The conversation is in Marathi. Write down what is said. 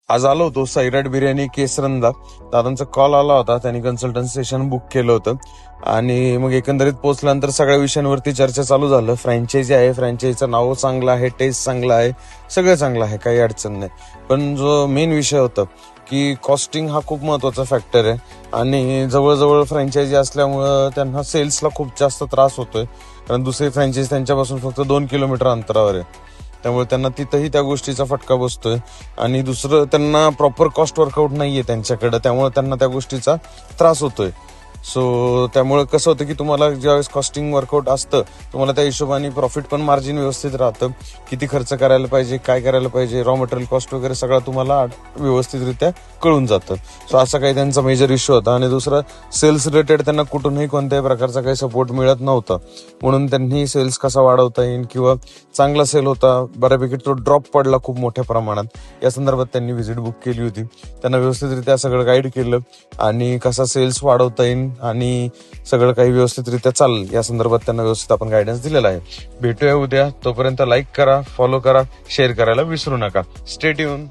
आज आलो होतो सैराट बिर्याणी केसरंदा. दादांचा कॉल आला होता, त्यांनी कन्सल्टन्सी सेशन बुक केलं होतं आणि मग एकंदरीत पोहोचल्यानंतर सगळ्या विषयांवरती चर्चा चालू झालं. फ्रँचायझी आहे, फ्रँचायझीचं नाव चांगलं आहे, टेस्ट चांगला आहे, सगळं चांगलं आहे, काही अडचण नाही. पण जो मेन विषय होता की कॉस्टिंग हा खूप महत्वाचा फॅक्टर आहे आणि जवळजवळ फ्रँचायझी असल्यामुळं त्यांना सेल्सला खूप जास्त त्रास होतोय, कारण दुसरी फ्रँचायझी त्यांच्यापासून फक्त 2 किलोमीटर अंतरावर आहे. त्यामुळे त्यांना तिथंही त्या गोष्टीचा फटका बसतोय आणि दुसरं त्यांना प्रॉपर कॉस्ट वर्कआउट नाहीये त्यांच्याकडे, त्यामुळे त्यांना त्या गोष्टीचा त्रास होतोय. सो त्यामुळे कसं होतं की तुम्हाला ज्यावेळेस कॉस्टिंग वर्कआउट असतं, तुम्हाला त्या हिशोबाने प्रॉफिट पण मार्जिन व्यवस्थित राहतं, किती खर्च करायला पाहिजे, काय करायला पाहिजे, रॉ मटेरियल कॉस्ट वगैरे सगळं तुम्हाला व्यवस्थितरित्या कळून जातं. सो असा काही त्यांचा मेजर इश्यू होता. आणि दुसरा, सेल्स रिलेटेड त्यांना कुठूनही कोणत्याही प्रकारचा काही सपोर्ट मिळत नव्हता, म्हणून त्यांनी सेल्स कसा वाढवता येईल किंवा चांगला सेल होता, बऱ्यापैकी तो ड्रॉप पडला खूप मोठ्या प्रमाणात, या संदर्भात त्यांनी व्हिजिट बुक केली होती. त्यांना व्यवस्थितरित्या सगळं गाईड केलं आणि कसा सेल्स वाढवता येईल आणि सगळं काही व्यवस्थितरित्या चालेल या संदर्भात त्यांना व्यवस्थित आपण गायडन्स दिलेला आहे. भेटूया उद्या. तोपर्यंत लाईक करा, फॉलो करा, शेअर करायला विसरू नका. Stay tune.